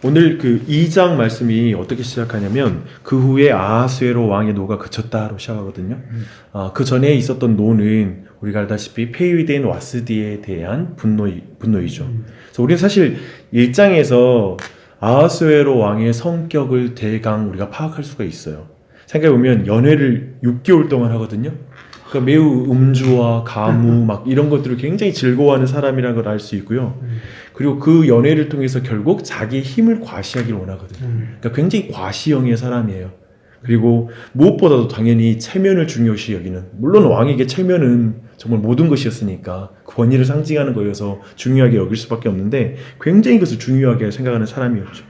오늘 그 2장 말씀이 어떻게 시작하냐면 그 후에 아하수에로 왕의 노가 그쳤다로 시작하거든요. 그 전에 있었던 노는 우리가 알다시피 폐위된 와스디에 대한 분노이죠. 그래서 우리는 사실 1장에서 아하수에로 왕의 성격을 대강 우리가 파악할 수가 있어요. 생각해보면 연회를 6개월 동안 하거든요. 그러니까 매우 음주와 가무 막 이런 것들을 굉장히 즐거워하는 사람이라는 걸 알 수 있고요. 그리고 그 연회를 통해서 결국 자기의 힘을 과시하기를 원하거든요. 그러니까 굉장히 과시형의 사람이에요. 그리고 무엇보다도 당연히 체면을 중요시 여기는, 물론 왕에게 체면은 정말 모든 것이었으니까 그 권위를 상징하는 거여서 중요하게 여길 수밖에 없는데 굉장히 그것을 중요하게 생각하는 사람이었죠.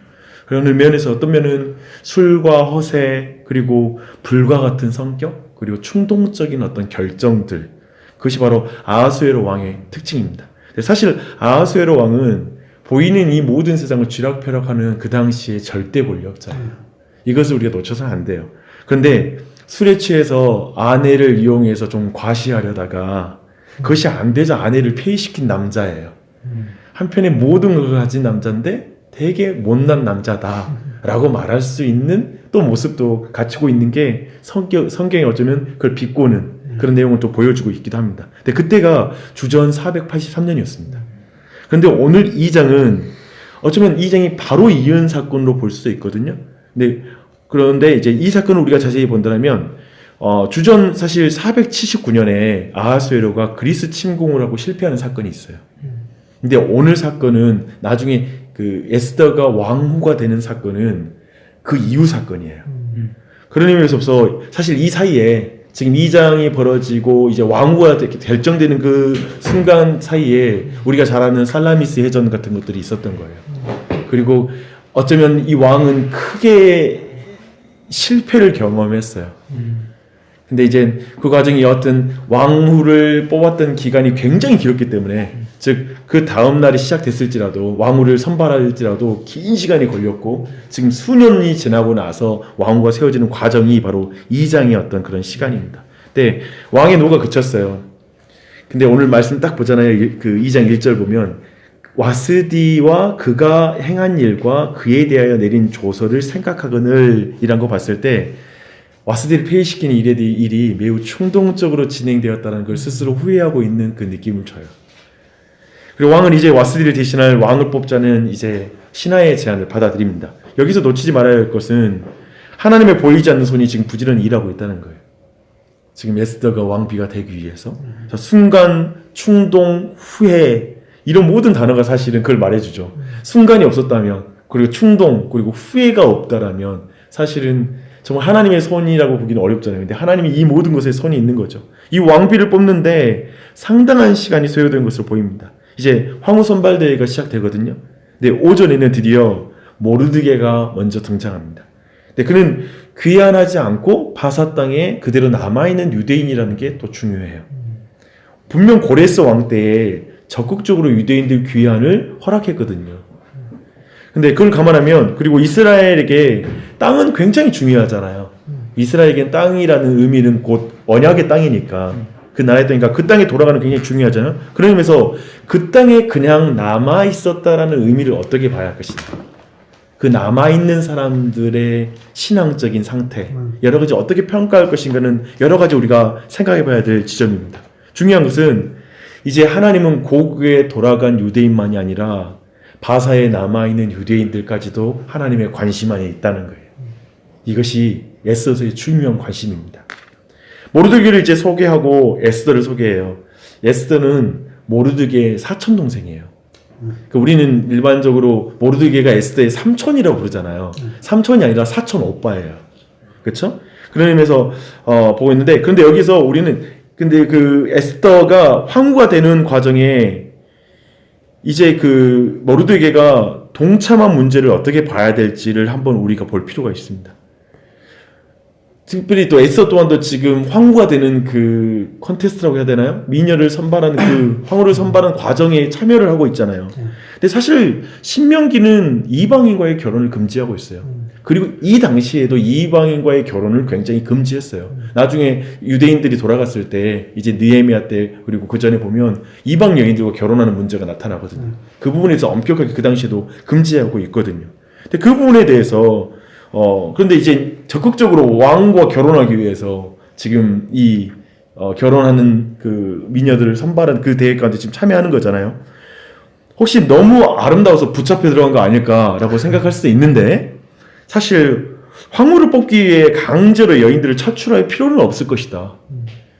그런 면에서 어떤 면은 술과 허세 그리고 불과 같은 성격 그리고 충동적인 어떤 결정들, 그것이 바로 아하수에로 왕의 특징입니다. 사실 아하수에로 왕은 보이는 이 모든 세상을 쥐락펴락하는 그 당시의 절대 권력자예요. 이것을 우리가 놓쳐서는 안 돼요. 그런데 술에 취해서 아내를 이용해서 좀 과시하려다가 그것이 안 되자 아내를 폐위시킨 남자예요. 한편에 모든 것을 가진 남자인데 되게 못난 남자다라고 말할 수 있는 또 모습도 갖추고 있는 게 성경에 어쩌면 그걸 비꼬는 그런 내용을 또 보여주고 있기도 합니다. 근데 그때가 주전 483년이었습니다. 그런데 오늘 2장은 어쩌면 2장이 바로 이은 사건으로 볼 수도 있거든요. 그런데 이제 이 사건을 우리가 자세히 본다면 주전 사실 479년에 아하수에로가 그리스 침공을 하고 실패하는 사건이 있어요. 근데 오늘 사건은 나중에 그 에스더가 왕후가 되는 사건은 그 이후 사건이에요. 그런 의미에서 사실 이 사이에 지금 2장이 벌어지고 이제 왕후가 결정되는 그 순간 사이에 우리가 잘 아는 살라미스 해전 같은 것들이 있었던 거예요. 그리고 어쩌면 이 왕은 크게 실패를 경험했어요. 근데 이제 그 과정이 어떤 왕후를 뽑았던 기간이 굉장히 길었기 때문에 즉 그 다음 날이 시작됐을지라도 왕후를 선발할지라도 긴 시간이 걸렸고 지금 수년이 지나고 나서 왕후가 세워지는 과정이 바로 2장의 어떤 그런 시간입니다. 근데 왕의 노가 그쳤어요. 근데 오늘 말씀 딱 보잖아요. 그 2장 1절 보면 와스디와 그가 행한 일과 그에 대하여 내린 조서를 생각하거늘 이란 거 봤을 때 와스디를 폐위시키는 일이 매우 충동적으로 진행되었다는 걸 스스로 후회하고 있는 그 느낌을 줘요. 그리고 왕은 이제 와스디를 대신할 왕을 뽑자는 이제 신하의 제안을 받아들입니다. 여기서 놓치지 말아야 할 것은 하나님의 보이지 않는 손이 지금 부지런히 일하고 있다는 거예요. 지금 에스더가 왕비가 되기 위해서 순간, 충동, 후회 이런 모든 단어가 사실은 그걸 말해주죠. 순간이 없었다면 그리고 충동 그리고 후회가 없다라면 사실은 정말 하나님의 손이라고 보기는 어렵잖아요. 근데 하나님이 이 모든 것에 손이 있는 거죠. 이 왕비를 뽑는데 상당한 시간이 소요된 것으로 보입니다. 이제 황후 선발대회가 시작되거든요. 근데 오전에는 드디어 모르드게가 먼저 등장합니다. 근데 그는 귀환하지 않고 바사 땅에 그대로 남아있는 유대인이라는 게 또 중요해요. 분명 고레스 왕 때에 적극적으로 유대인들 귀환을 허락했거든요. 근데 그걸 감안하면 그리고 이스라엘에게 땅은 굉장히 중요하잖아요. 이스라엘에겐 땅이라는 의미는 곧 언약의 땅이니까 그 나라의 땅이니까 그 땅에 돌아가는 게 굉장히 중요하잖아요. 그런 의미에서 그 땅에 그냥 남아있었다라는 의미를 어떻게 봐야 할 것인가. 그 남아있는 사람들의 신앙적인 상태 여러 가지 어떻게 평가할 것인가는 여러 가지 우리가 생각해 봐야 될 지점입니다. 중요한 것은 이제 하나님은 고국에 돌아간 유대인만이 아니라 바사에 남아있는 유대인들까지도 하나님의 관심 안에 있다는 거예요. 이것이 에스더의 중요한 관심입니다. 모르드게를 이제 소개하고 에스더를 소개해요. 에스더는 모르드게의 사촌동생이에요. 그러니까 우리는 일반적으로 모르드게가 에스더의 삼촌이라고 부르잖아요. 삼촌이 아니라 사촌 오빠예요. 그렇죠? 그런 의미에서 보고 있는데 그런데 여기서 우리는 근데 그 에스더가 황후가 되는 과정에 이제 그 모르드게가 동참한 문제를 어떻게 봐야 될지를 한번 우리가 볼 필요가 있습니다. 특별히 또 에스더 또한도 지금 황후가 되는 그 컨테스트라고 해야 되나요? 미녀를 선발하는 그 황후를 선발하는 과정에 참여를 하고 있잖아요. 근데 사실 신명기는 이방인과의 결혼을 금지하고 있어요. 그리고 이 당시에도 이방인과의 결혼을 굉장히 금지했어요. 나중에 유대인들이 돌아갔을 때 이제 느헤미야 때 그리고 그 전에 보면 이방 여인들과 결혼하는 문제가 나타나거든요. 그 부분에서 엄격하게 그 당시에도 금지하고 있거든요. 근데 그 부분에 대해서 그런데 이제 적극적으로 왕과 결혼하기 위해서 지금 이 결혼하는 그 미녀들을 선발한 그 대회 가운데 지금 참여하는 거잖아요. 혹시 너무 아름다워서 붙잡혀 들어간 거 아닐까라고 생각할 수도 있는데 사실 황후를 뽑기 위해 강제로 여인들을 차출할 필요는 없을 것이다.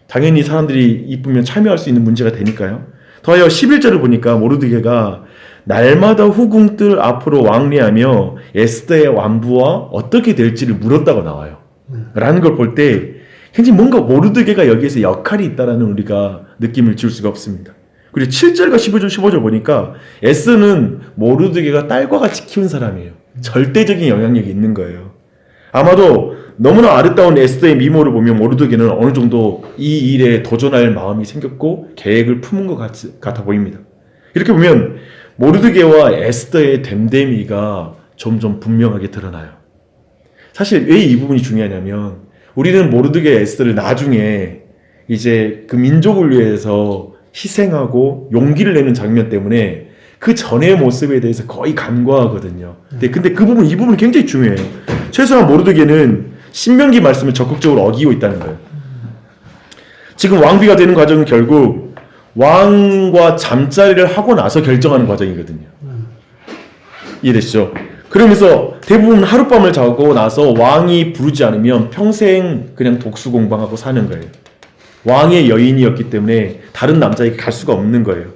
당연히 사람들이 이쁘면 참여할 수 있는 문제가 되니까요. 더하여 11절을 보니까 모르드게가 날마다 후궁들 앞으로 왕래하며 에스더의 완부와 어떻게 될지를 물었다고 나와요. 라는 걸 볼 때 굉장히 뭔가 모르드게가 여기에서 역할이 있다라는 우리가 느낌을 줄 수가 없습니다. 그리고 7절과 15절 보니까 에스더는 모르드게가 딸과 같이 키운 사람이에요. 절대적인 영향력이 있는 거예요. 아마도 너무나 아름다운 에스더의 미모를 보면 모르드게는 어느 정도 이 일에 도전할 마음이 생겼고 계획을 품은 것 같아 보입니다. 이렇게 보면 모르드게와 에스더의 됨됨이가 점점 분명하게 드러나요. 사실 왜 이 부분이 중요하냐면 우리는 모르드게 에스더를 나중에 이제 그 민족을 위해서 희생하고 용기를 내는 장면 때문에 그 전의 모습에 대해서 거의 간과하거든요. 근데 그 부분, 이 부분이 굉장히 중요해요. 최소한 모르드게는 신명기 말씀을 적극적으로 어기고 있다는 거예요. 지금 왕비가 되는 과정은 결국 왕과 잠자리를 하고 나서 결정하는 과정이거든요. 이해되시죠? 그러면서 대부분 하룻밤을 자고 나서 왕이 부르지 않으면 평생 그냥 독수공방하고 사는 거예요. 왕의 여인이었기 때문에 다른 남자에게 갈 수가 없는 거예요.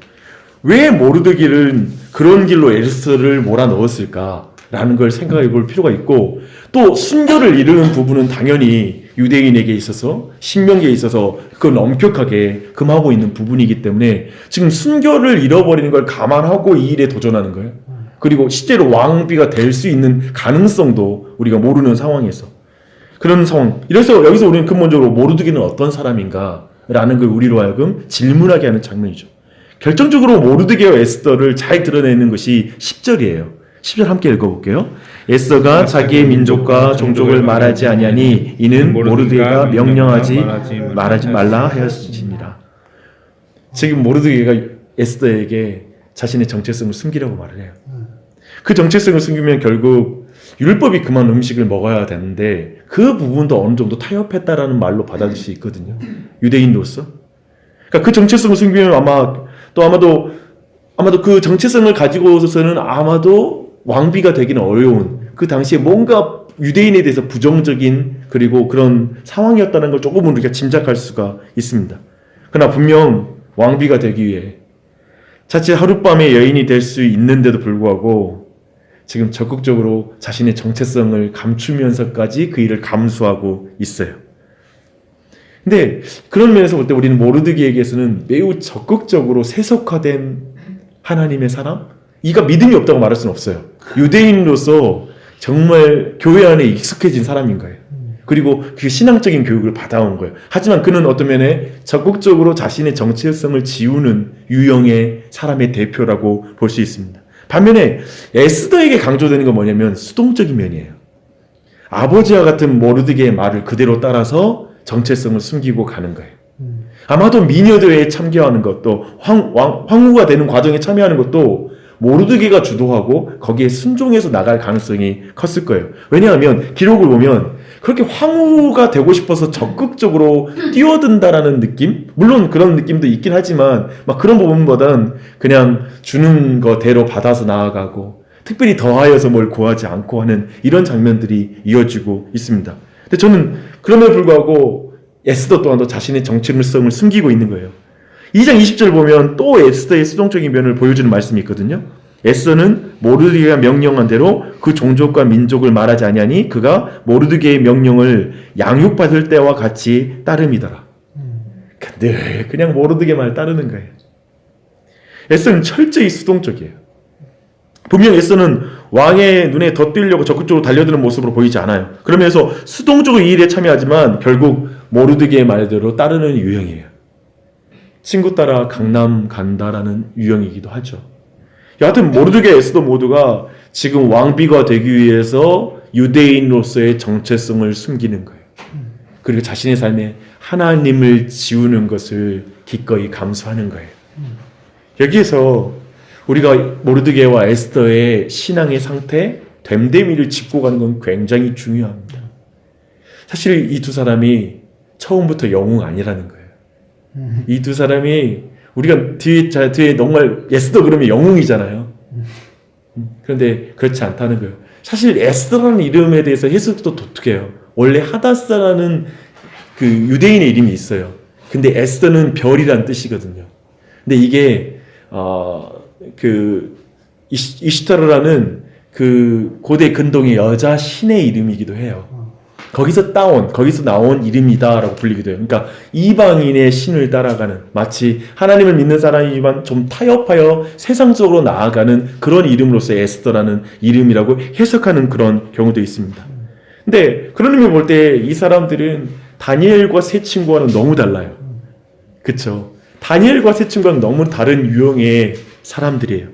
왜 모르드게는 그런 길로 에스더를 몰아넣었을까라는 걸 생각해 볼 필요가 있고, 또 순교를 이루는 부분은 당연히 유대인에게 있어서 신명기에 있어서 그건 엄격하게 금하고 있는 부분이기 때문에 지금 순교를 잃어버리는 걸 감안하고 이 일에 도전하는 거예요. 그리고 실제로 왕비가 될 수 있는 가능성도 우리가 모르는 상황에서 그런 상황. 이래서 여기서 우리는 근본적으로 모르드게는 어떤 사람인가 라는 걸 우리로 하여금 질문하게 하는 장면이죠. 결정적으로 모르드게와 에스더를 잘 드러내는 것이 10절이에요. 10절 함께 읽어볼게요. 에스더가 자기의 민족과 종족을 말하지 아니하니 이는 모르드게가 명령하지 말하지 말라 하였으니라. 지금 모르드게가 에스더에게 자신의 정체성을 숨기려고 말을 해요. 그 정체성을 숨기면 결국 율법이 그만 음식을 먹어야 되는데 그 부분도 어느 정도 타협했다라는 말로 받아들일 수 있거든요. 유대인으로서. 그러니까 그 정체성을 숨기면 아마도 그 정체성을 가지고서는 아마도 왕비가 되기는 어려운 그 당시에 뭔가 유대인에 대해서 부정적인 그리고 그런 상황이었다는 걸 조금은 우리가 짐작할 수가 있습니다. 그러나 분명 왕비가 되기 위해 자칫 하룻밤의 여인이 될 수 있는데도 불구하고 지금 적극적으로 자신의 정체성을 감추면서까지 그 일을 감수하고 있어요. 근데 그런 면에서 볼 때 우리는 모르드게에게서는 매우 적극적으로 세속화된 하나님의 사람? 이가 믿음이 없다고 말할 수는 없어요. 유대인으로서 정말 교회 안에 익숙해진 사람인 거예요. 그리고 그 신앙적인 교육을 받아온 거예요. 하지만 그는 어떤 면에 적극적으로 자신의 정체성을 지우는 유형의 사람의 대표라고 볼 수 있습니다. 반면에 에스더에게 강조되는 건 뭐냐면 수동적인 면이에요. 아버지와 같은 모르드게의 말을 그대로 따라서 정체성을 숨기고 가는 거예요. 아마도 미녀들에 참여하는 것도 황후가 되는 과정에 참여하는 것도 모르드게가 주도하고 거기에 순종해서 나갈 가능성이 컸을 거예요. 왜냐하면 기록을 보면 그렇게 황후가 되고 싶어서 적극적으로 뛰어든다라는 느낌? 물론 그런 느낌도 있긴 하지만 막 그런 부분보다는 그냥 주는 거대로 받아서 나아가고 특별히 더하여서 뭘 구하지 않고 하는 이런 장면들이 이어지고 있습니다. 근데 저는 그럼에도 불구하고 에스더 또한도 자신의 정체성을 숨기고 있는 거예요. 2장 20절 보면 또 에스더의 수동적인 면을 보여주는 말씀이 있거든요. 에스더는 모르드게가 명령한 대로 그 종족과 민족을 말하지 아니하니 그가 모르드게의 명령을 양육받을 때와 같이 따름이더라. 늘 그냥 모르드게 말 따르는 거예요. 에스더는 철저히 수동적이에요. 분명 에스더는 왕의 눈에 덧띄려고 적극적으로 달려드는 모습으로 보이지 않아요. 그러면서 수동적으로 이 일에 참여하지만 결국 모르드게의 말대로 따르는 유형이에요. 친구 따라 강남 간다라는 유형이기도 하죠. 여하튼 모르드게 에스더 모두가 지금 왕비가 되기 위해서 유대인으로서의 정체성을 숨기는 거예요. 그리고 자신의 삶에 하나님을 지우는 것을 기꺼이 감수하는 거예요. 여기에서 우리가 모르드게와 에스더의 신앙의 상태 됨됨이를 짚고 가는 건 굉장히 중요합니다. 사실 이 두 사람이 처음부터 영웅 아니라는 거예요. 이 두 사람이 우리가 뒤에 정말 에스더 그러면 영웅이잖아요. 그런데 그렇지 않다는 거예요. 사실 에스더라는 이름에 대해서 해석도 독특해요. 원래 하다사라는 그 유대인의 이름이 있어요. 근데 에스더는 별이란 뜻이거든요. 근데 이게 그 이슈타르라는 그 고대 근동의 여자 신의 이름이기도 해요. 거기서 나온 이름이다라고 불리기도 해요. 그러니까 이방인의 신을 따라가는, 마치 하나님을 믿는 사람이지만 좀 타협하여 세상적으로 나아가는 그런 이름으로서 에스더라는 이름이라고 해석하는 그런 경우도 있습니다. 근데 그런 의미로 볼 때 이 사람들은 다니엘과 세 친구와는 너무 달라요. 그쵸? 다니엘과 세 친구와는 너무 다른 유형의 사람들이에요.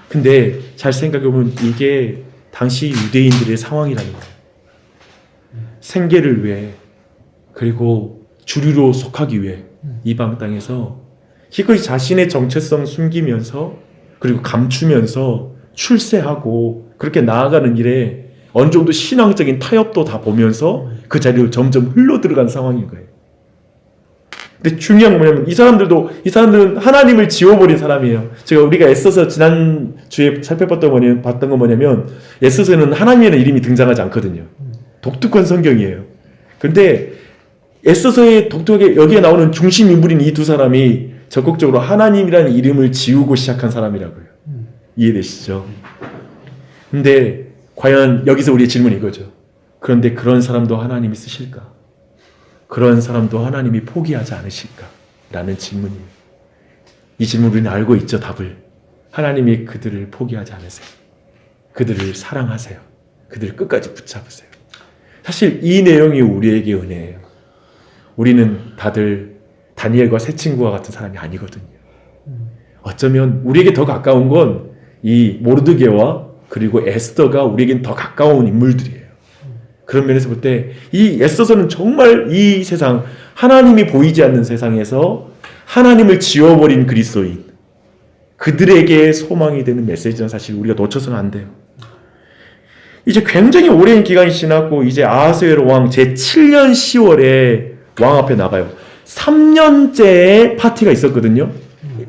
근데 잘 생각해보면 이게 당시 유대인들의 상황이라는 거예요. 생계를 위해, 그리고 주류로 속하기 위해 이방 땅에서 기꺼이 자신의 정체성 숨기면서, 그리고 감추면서 출세하고 그렇게 나아가는 일에 어느 정도 신앙적인 타협도 다 보면서 그 자리로 점점 흘러 들어간 상황인 거예요. 근데 중요한 건 뭐냐면 이 사람들은 하나님을 지워버린 사람이에요. 우리가 애써서 지난주에 살펴봤던 건 뭐냐면 애써서는 하나님이라는 이름이 등장하지 않거든요. 독특한 성경이에요. 그런데 애써서의 독특하게 여기에 나오는 중심 인물인 이 두 사람이 적극적으로 하나님이라는 이름을 지우고 시작한 사람이라고요. 이해되시죠? 근데 과연 여기서 우리의 질문이 이거죠. 그런데 그런 사람도 하나님이 쓰실까? 그런 사람도 하나님이 포기하지 않으실까? 라는 질문이에요. 이 질문 우리는 알고 있죠, 답을. 하나님이 그들을 포기하지 않으세요. 그들을 사랑하세요. 그들을 끝까지 붙잡으세요. 사실 이 내용이 우리에게 은혜예요. 우리는 다들 다니엘과 세 친구와 같은 사람이 아니거든요. 어쩌면 우리에게 더 가까운 건 이 모르드게와 그리고 에스더가 우리에겐 더 가까운 인물들이에요. 그런 면에서 볼 때 이 에스더는 정말 이 세상, 하나님이 보이지 않는 세상에서 하나님을 지워버린 그리스도인, 그들에게 소망이 되는 메시지는 사실 우리가 놓쳐서는 안 돼요. 이제 굉장히 오랜 기간이 지났고 이제 아하스웨로 왕 제7년 10월에 왕 앞에 나가요. 3년째의 파티가 있었거든요.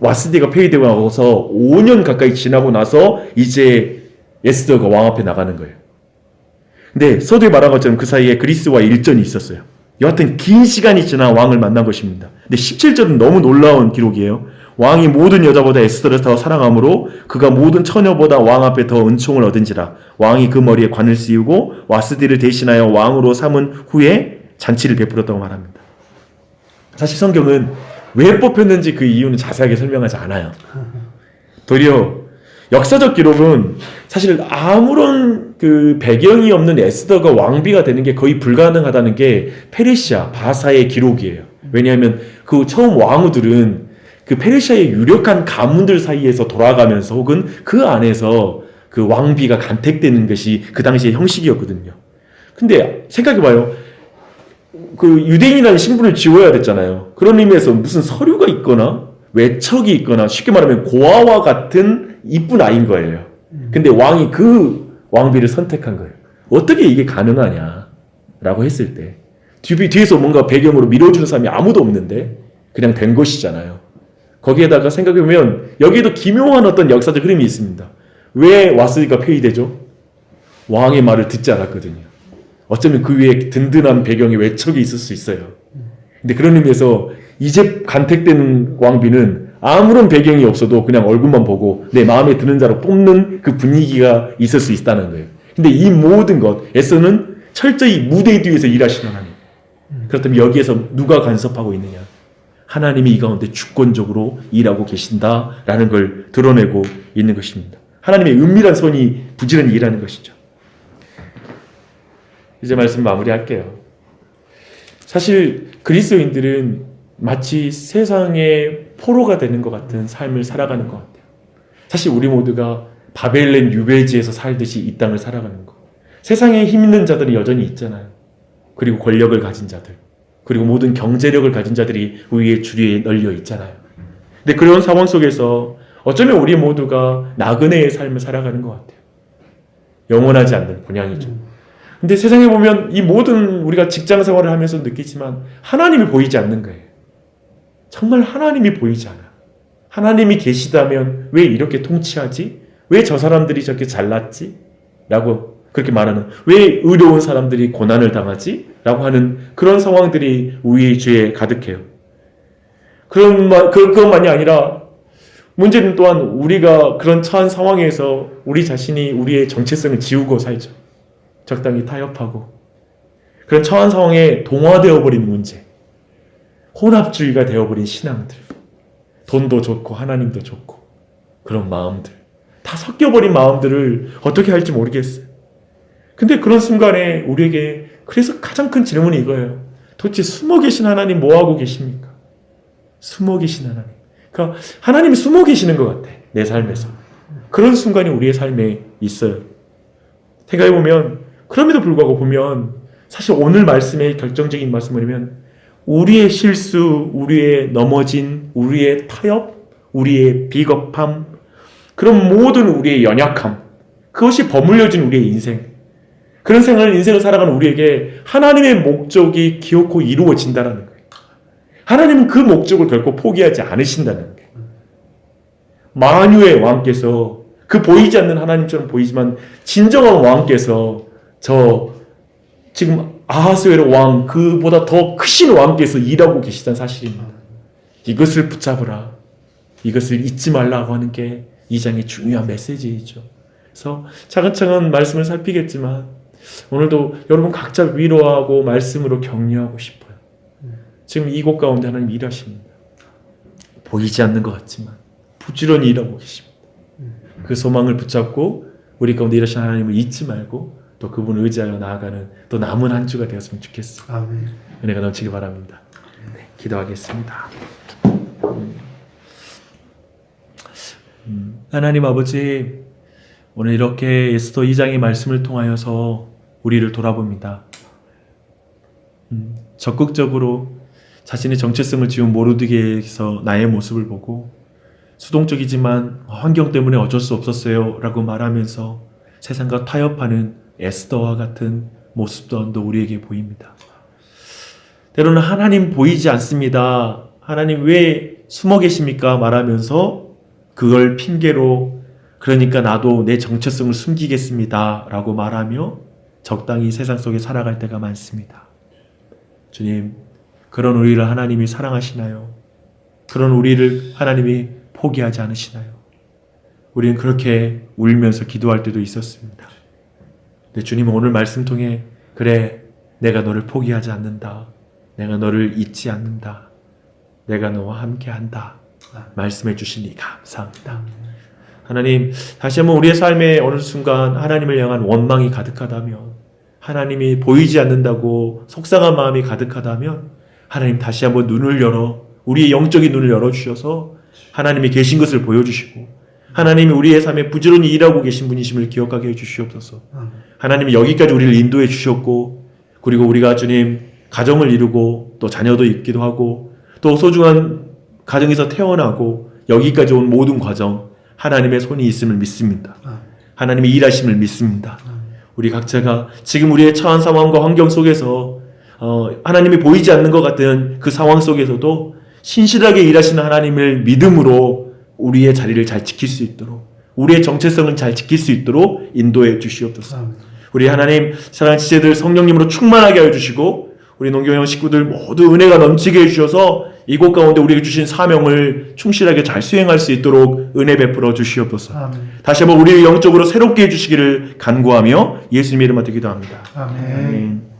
와스디가 폐위되고 나서 5년 가까이 지나고 나서 이제 에스더가 왕 앞에 나가는 거예요. 근데 서두에 말한 것처럼 그 사이에 그리스와 일전이 있었어요. 여하튼 긴 시간이 지나 왕을 만난 것입니다. 근데 17절은 너무 놀라운 기록이에요. 왕이 모든 여자보다 에스더를 더 사랑하므로 그가 모든 처녀보다 왕 앞에 더 은총을 얻은지라. 왕이 그 머리에 관을 씌우고 와스디를 대신하여 왕으로 삼은 후에 잔치를 베풀었다고 말합니다. 사실 성경은 왜 뽑혔는지 그 이유는 자세하게 설명하지 않아요. 도리어 역사적 기록은 사실 아무런 그 배경이 없는 에스더가 왕비가 되는 게 거의 불가능하다는 게 페르시아, 바사의 기록이에요. 왜냐하면 그 처음 왕후들은 그 페르시아의 유력한 가문들 사이에서 돌아가면서 혹은 그 안에서 그 왕비가 간택되는 것이 그 당시의 형식이었거든요. 근데 생각해봐요. 그 유대인이라는 신분을 지워야 됐잖아요. 그런 의미에서 무슨 서류가 있거나 외척이 있거나 쉽게 말하면 고아와 같은 이쁜 아이인 거예요. 근데 왕이 그 왕비를 선택한 거예요. 어떻게 이게 가능하냐 라고 했을 때 뒤에서 뭔가 배경으로 밀어주는 사람이 아무도 없는데 그냥 된 것이잖아요. 거기에다가 생각해보면 여기에도 기묘한 어떤 역사적 흐름이 있습니다. 왜 와스디가 폐위되죠? 왕의 말을 듣지 않았거든요. 어쩌면 그 위에 든든한 배경의 외척이 있을 수 있어요. 근데 그런 의미에서 이제 간택되는 왕비는 아무런 배경이 없어도 그냥 얼굴만 보고 내 마음에 드는 자로 뽑는 그 분위기가 있을 수 있다는 거예요. 근데 이 모든 것에서는 철저히 무대 뒤에서 일하시는 하나님. 그렇다면 여기에서 누가 간섭하고 있느냐? 하나님이 이 가운데 주권적으로 일하고 계신다라는 걸 드러내고 있는 것입니다. 하나님의 은밀한 손이 부지런히 일하는 것이죠. 이제 말씀 마무리할게요. 사실 그리스도인들은 마치 세상의 포로가 되는 것 같은 삶을 살아가는 것 같아요. 사실 우리 모두가 바벨론 유배지에서 살듯이 이 땅을 살아가는 것. 세상에 힘 있는 자들이 여전히 있잖아요. 그리고 권력을 가진 자들, 그리고 모든 경제력을 가진 자들이 우리의 주위에 널려 있잖아요. 근데 그런 상황 속에서 어쩌면 우리 모두가 나그네의 삶을 살아가는 것 같아요. 영원하지 않는 본향이죠. 근데 세상에 보면 이 모든 우리가 직장 생활을 하면서 느끼지만 하나님이 보이지 않는 거예요. 정말 하나님이 보이지 않아. 하나님이 계시다면 왜 이렇게 통치하지? 왜 저 사람들이 저렇게 잘났지? 라고 그렇게 말하는, 왜 의로운 사람들이 고난을 당하지? 라고 하는 그런 상황들이 우리의 죄에 가득해요. 그것만이 아니라 문제는 또한 우리가 그런 처한 상황에서 우리 자신이 우리의 정체성을 지우고 살죠. 적당히 타협하고. 그런 처한 상황에 동화되어 버린 문제. 혼합주의가 되어버린 신앙들. 돈도 좋고 하나님도 좋고 그런 마음들. 다 섞여버린 마음들을 어떻게 할지 모르겠어요. 근데 그런 순간에 우리에게 그래서 가장 큰 질문이 이거예요. 도대체 숨어 계신 하나님 뭐하고 계십니까? 숨어 계신 하나님. 그러니까 하나님이 숨어 계시는 것 같아. 내 삶에서. 그런 순간이 우리의 삶에 있어요. 생각해보면 그럼에도 불구하고 보면 사실 오늘 말씀의 결정적인 말씀을 보면 우리의 실수, 우리의 넘어진, 우리의 타협, 우리의 비겁함, 그런 모든 우리의 연약함, 그것이 버물려진 우리의 인생, 그런 인생을 살아가는 우리에게 하나님의 목적이 기어코 이루어진다는 거예요. 하나님은 그 목적을 결코 포기하지 않으신다는 거예요. 만유의 왕께서 그 보이지 않는 하나님처럼 보이지만 진정한 왕께서 지금 아하스웨로 왕, 그보다 더 크신 왕께서 일하고 계시다는 사실입니다. 이것을 붙잡으라. 이것을 잊지 말라고 하는 게 이 장의 중요한 메시지이죠. 그래서 차근차근 말씀을 살피겠지만 오늘도 여러분 각자 위로하고 말씀으로 격려하고 싶어요. 지금 이곳 가운데 하나님 일하십니다. 보이지 않는 것 같지만 부지런히 일하고 계십니다. 그 소망을 붙잡고 우리 가운데 일하신 하나님을 잊지 말고 또 그분을 의지하여 나아가는 또 남은 한 주가 되었으면 좋겠어요. 아멘. 은혜가 넘치기 바랍니다. 네, 기도하겠습니다. 하나님 아버지, 오늘 이렇게 에스더 2장의 말씀을 통하여서 우리를 돌아봅니다. 적극적으로 자신의 정체성을 지운 모르드게에서 나의 모습을 보고 수동적이지만 환경 때문에 어쩔 수 없었어요 라고 말하면서 세상과 타협하는 에스더와 같은 모습 또한도 우리에게 보입니다. 때로는 하나님 보이지 않습니다. 하나님 왜 숨어 계십니까? 말하면서 그걸 핑계로 그러니까 나도 내 정체성을 숨기겠습니다 라고 말하며 적당히 세상 속에 살아갈 때가 많습니다. 주님, 그런 우리를 하나님이 사랑하시나요? 그런 우리를 하나님이 포기하지 않으시나요? 우리는 그렇게 울면서 기도할 때도 있었습니다. 근데 주님은 오늘 말씀 통해 그래, 내가 너를 포기하지 않는다. 내가 너를 잊지 않는다. 내가 너와 함께한다. 말씀해 주시니 감사합니다. 하나님, 다시 한번 우리의 삶의 어느 순간 하나님을 향한 원망이 가득하다면, 하나님이 보이지 않는다고 속상한 마음이 가득하다면 하나님 다시 한번 눈을 열어, 우리의 영적인 눈을 열어주셔서 하나님이 계신 것을 보여주시고 하나님이 우리의 삶에 부지런히 일하고 계신 분이심을 기억하게 해주시옵소서. 하나님이 여기까지 우리를 인도해 주셨고, 그리고 우리가 주님 가정을 이루고 또 자녀도 있기도 하고 또 소중한 가정에서 태어나고 여기까지 온 모든 과정 하나님의 손이 있음을 믿습니다. 하나님의 일하심을 믿습니다. 우리 각자가 지금 우리의 처한 상황과 환경 속에서 하나님이 보이지 않는 것 같은 그 상황 속에서도 신실하게 일하시는 하나님을 믿음으로 우리의 자리를 잘 지킬 수 있도록, 우리의 정체성을 잘 지킬 수 있도록 인도해 주시옵소서. 우리 하나님 사랑하는 지체들 성령님으로 충만하게 하여 주시고 우리 농교회원 식구들 모두 은혜가 넘치게 해주셔서 이곳 가운데 우리에게 주신 사명을 충실하게 잘 수행할 수 있도록 은혜 베풀어 주시옵소서. 아멘. 다시 한번 우리를 영적으로 새롭게 해주시기를 간구하며 예수님의 이름으로 기도합니다. 아멘. 아멘.